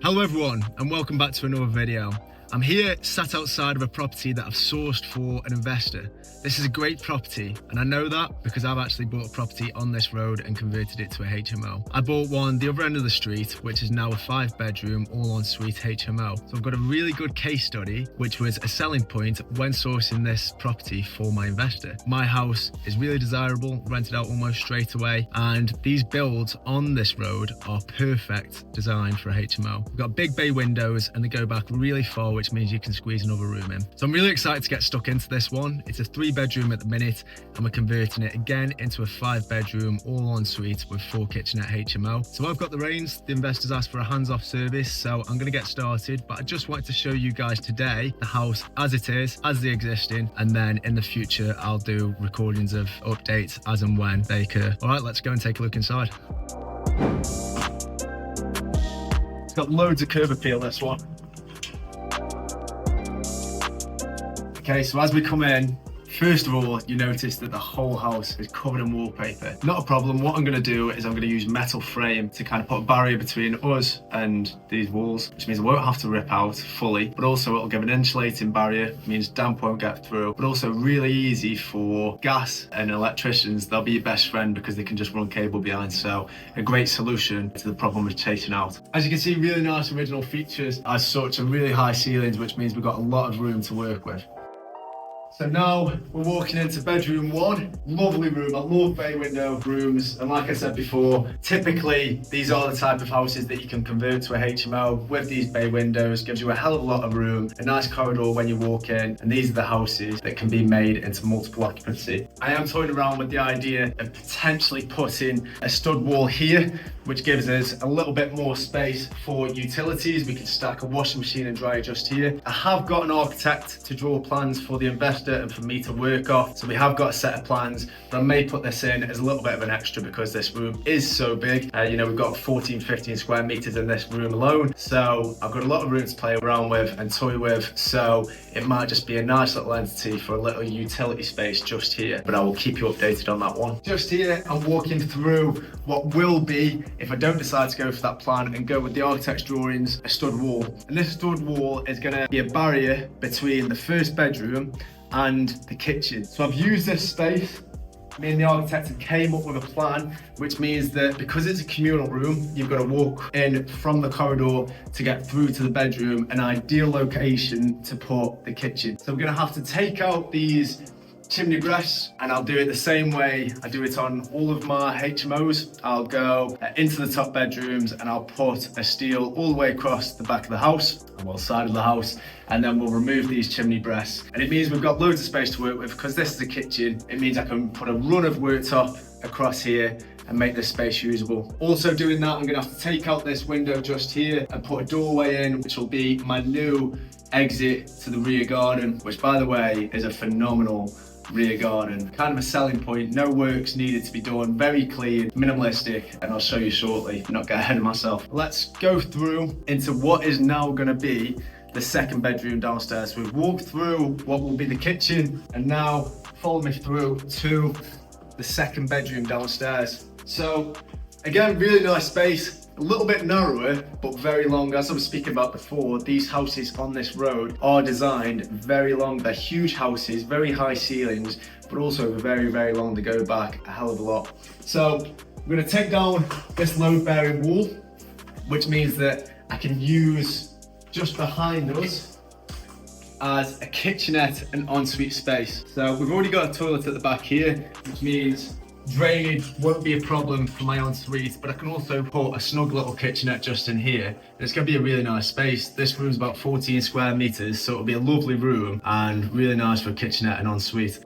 Hello everyone and welcome back to another video. I'm here sat outside of a property that I've sourced for an investor. This is a great property and I know that because I've actually bought a property on this road and converted it to a HMO. I bought one the other end of the street which is now a 5-bedroom all ensuite HMO. So I've got a really good case study which was a selling point when sourcing this property for my investor. My house is really desirable, rented out almost straight away, and these builds on this road are perfect design for a HMO. We've got big bay windows and they go back really far, which means you can squeeze another room in. So I'm really excited to get stuck into this one. It's a 3-bedroom at the minute and we're converting it again into a 5-bedroom all ensuite with 4 kitchenette HMO. So I've got the reins. The investors asked for a hands-off service, so I'm going to get started, but I just wanted to show you guys today the house as it is, as the existing, and then in the future I'll do recordings of updates as and when they occur. All right, let's go and take a look inside. It's got loads of curb appeal, this one. Okay, so as we come in, first of all, you notice that the whole house is covered in wallpaper. Not a problem. What I'm going to do is I'm going to use metal frame to kind of put a barrier between us and these walls, which means I won't have to rip out fully, but also it'll give an insulating barrier, means damp won't get through, but also really easy for gas and electricians. They'll be your best friend because they can just run cable behind. So a great solution to the problem of chasing out. As you can see, really nice original features as such, and really high ceilings, which means we've got a lot of room to work with. So now we're walking into bedroom 1. Lovely room. I love bay window rooms. And like I said before, typically these are the type of houses that you can convert to a HMO with these bay windows. Gives you a hell of a lot of room, a nice corridor when you walk in. And these are the houses that can be made into multiple occupancy. I am toying around with the idea of potentially putting a stud wall here, which gives us a little bit more space for utilities. We can stack a washing machine and dryer just here. I have got an architect to draw plans for the investor and for me to work off. So we have got a set of plans, but I may put this in as a little bit of an extra because this room is so big. You know, we've got 14, 15 square meters in this room alone. So I've got a lot of room to play around with and toy with. So it might just be a nice little entity for a little utility space just here, but I will keep you updated on that one. Just here, I'm walking through what will be, if I don't decide to go for that plan and go with the architect's drawings, a stud wall. And this stud wall is gonna be a barrier between the first bedroom and the kitchen. So I've used this space. Me and the architect came up with a plan, which means that because it's a communal room, you've got to walk in from the corridor to get through to the bedroom, an ideal location to put the kitchen. So we're gonna have to take out these chimney breasts, and I'll do it the same way I do it on all of my HMOs. I'll go into the top bedrooms and I'll put a steel all the way across the back of the house, well, side of the house, and then we'll remove these chimney breasts. And it means we've got loads of space to work with. Because this is a kitchen, it means I can put a run of worktop across here and make this space usable. Also doing that, I'm gonna have to take out this window just here and put a doorway in, which will be my new exit to the rear garden, which by the way is a phenomenal rear garden. Kind of a selling point. No works needed to be done. Very clean, minimalistic, and I'll show you shortly. Not get ahead of myself. Let's go through into what is now going to be the second bedroom downstairs. We've walked through what will be the kitchen, and now follow me through to the second bedroom downstairs. So again, really nice space. A little bit narrower, but very long. As I was speaking about before, these houses on this road are designed very long. They're huge houses, very high ceilings, but also very, very long. They go back a hell of a lot. So I'm gonna take down this load-bearing wall, which means that I can use just behind us as a kitchenette and ensuite space. So we've already got a toilet at the back here, which means drainage won't be a problem for my ensuite, but I can also put a snug little kitchenette just in here. And it's going to be a really nice space. This room's about 14 square meters, so it'll be a lovely room and really nice for a kitchenette and ensuite.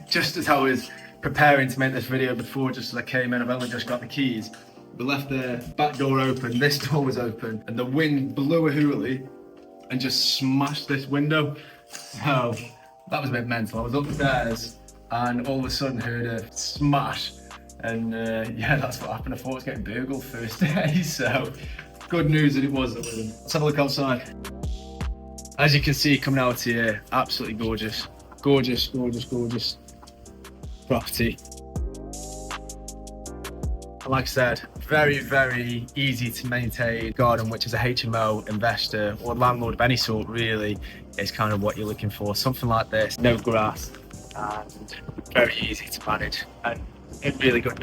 Just as I was preparing to make this video before, just as I came in, I've only just got the keys. We left the back door open, this door was open, and the wind blew a hoolie and just smashed this window. So that was a bit mental. I was upstairs and all of a sudden heard a smash, and yeah, that's what happened. I thought I was getting burgled first day, so good news that it wasn't. Let's have a look outside. As you can see coming out here, absolutely gorgeous. Gorgeous, gorgeous, gorgeous property. like I said, very easy to maintain garden, which is a HMO investor or landlord of any sort really is kind of what you're looking for. Something like this, no grass, and very easy to manage, and in really good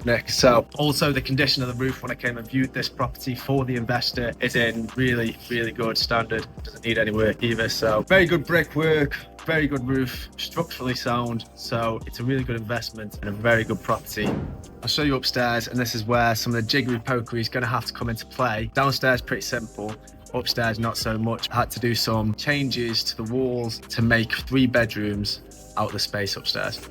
nick. So also the condition of the roof when I came and viewed this property for the investor is in really good standard. Doesn't need any work either. So very good brickwork, very good roof, structurally sound. So it's a really good investment and a very good property. I'll show you upstairs, and this is where some of the jiggery pokery is going to have to come into play. Downstairs pretty simple. Upstairs not so much. I had to do some changes to the walls to make 3 bedrooms out of the space upstairs.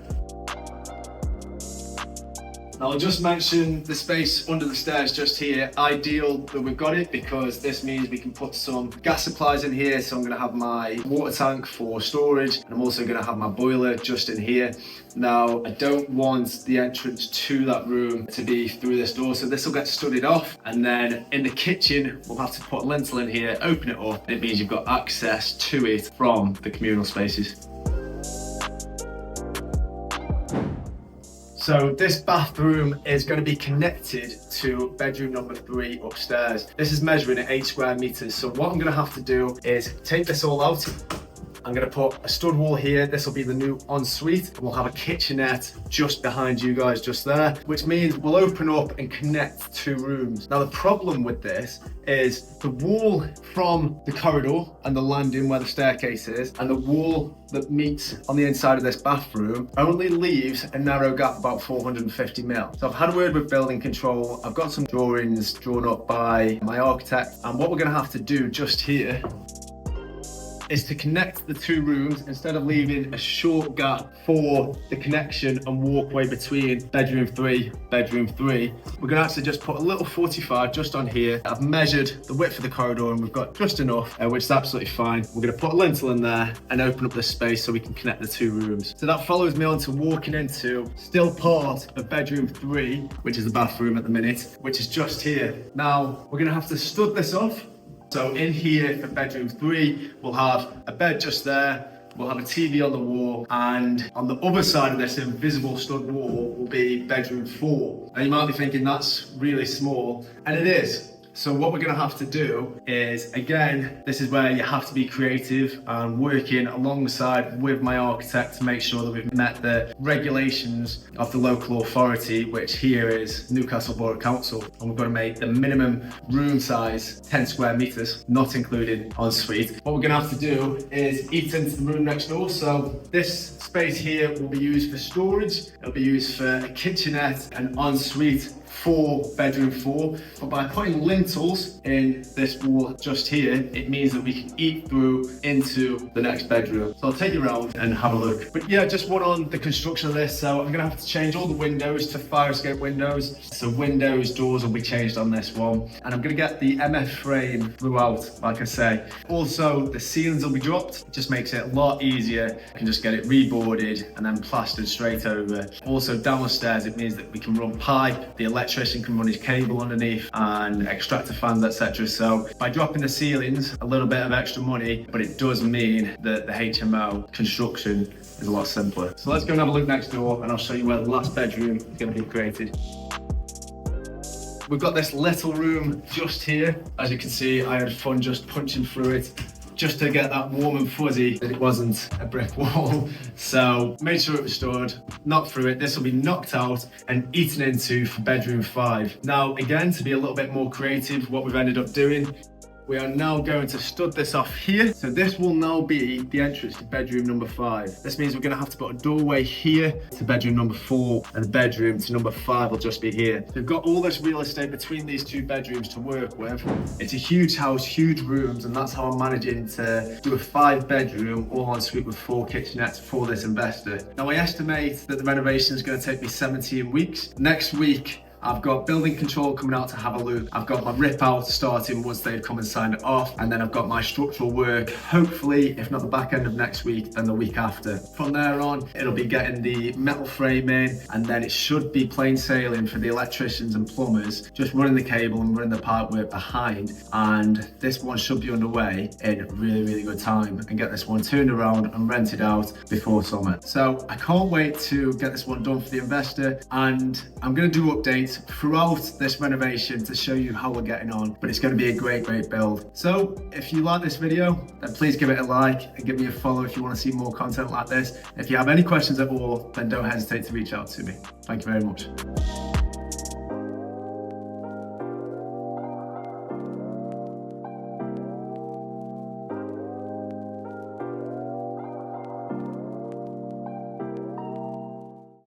Now I'll just mention the space under the stairs just here. Ideal that we've got it because this means we can put some gas supplies in here. So I'm going to have my water tank for storage, and I'm also going to have my boiler just in here. Now I don't want the entrance to that room to be through this door, so this will get studded off, and then in the kitchen we'll have to put a lintel in here, open it up, and it means you've got access to it from the communal spaces. So this bathroom is going to be connected to bedroom number 3 upstairs. This is measuring at 8 square meters. So what I'm going to have to do is take this all out. I'm going to put a stud wall here. This will be the new ensuite. We'll have a kitchenette just behind you guys, just there, which means we'll open up and connect 2 rooms. Now the problem with this is the wall from the corridor and the landing where the staircase is, and the wall that meets on the inside of this bathroom only leaves a narrow gap about 450 mil. So I've had a word with building control. I've got some drawings drawn up by my architect, and what we're going to have to do just here is to connect the 2 rooms. Instead of leaving a short gap for the connection and walkway between bedroom 3, we're gonna actually just put a little 45 just on here. I've measured the width of the corridor and we've got just enough, which is absolutely fine. We're gonna put a lintel in there and open up this space so we can connect the 2 rooms. So that follows me on to walking into still part of bedroom 3, which is the bathroom at the minute, which is just here. Now, we're gonna have to stud this off. So in here for bedroom 3, we'll have a bed just there, we'll have a TV on the wall, and on the other side of this invisible stud wall will be bedroom 4. Now you might be thinking that's really small, and it is. So what we're going to have to do is, again, this is where you have to be creative and working alongside with my architect to make sure that we've met the regulations of the local authority, which here is Newcastle Borough Council. And we've got to make the minimum room size 10 square meters, not including ensuite. What we're going to have to do is eat into the room next door. So this space here will be used for storage. It'll be used for a kitchenette and ensuite for bedroom 4, but by putting lintels in this wall just here, it means that we can eat through into the next bedroom. So I'll take you around and have a look. But yeah, just one on the construction of this. So I'm gonna have to change all the windows to fire escape windows. So windows, doors will be changed on this one. And I'm gonna get the MF frame throughout, like I say. Also, the ceilings will be dropped. It just makes it a lot easier. You can just get it reboarded and then plastered straight over. Also downstairs, it means that we can run pipe, the electrician can run his cable underneath, and extractor fans, etc. So by dropping the ceilings, a little bit of extra money, but it does mean that the HMO construction is a lot simpler. So let's go and have a look next door, and I'll show you where the last bedroom is going to be created. We've got this little room just here. As you can see, I had fun just punching through it, just to get that warm and fuzzy that it wasn't a brick wall. So made sure it was stored, knocked through it. This will be knocked out and eaten into for bedroom 5. Now, again, to be a little bit more creative, what we've ended up doing, we are now going to stud this off here. So this will now be the entrance to bedroom number 5. This means we're going to have to put a doorway here to bedroom number 4, and the bedroom to number 5 will just be here. We've got all this real estate between these 2 bedrooms to work with. It's a huge house, huge rooms, and that's how I'm managing to do a 5-bedroom all en suite with 4 kitchenettes for this investor. Now I estimate that the renovation is going to take me 17 weeks. Next week, I've got building control coming out to have a look. I've got my rip out starting once they've come and signed it off. And then I've got my structural work, hopefully, if not the back end of next week, then the week after. From there on, it'll be getting the metal frame in, and then it should be plain sailing for the electricians and plumbers, just running the cable and running the pipe work behind. And this one should be underway in really, really good time and get this one turned around and rented out before summer. So I can't wait to get this one done for the investor, and I'm gonna do updates updates throughout this renovation to show you how we're getting on, but it's going to be a great build. So if you like this video, then please give it a like and give me a follow if you want to see more content like this. If you have any questions at all, then don't hesitate to reach out to me. Thank you very much.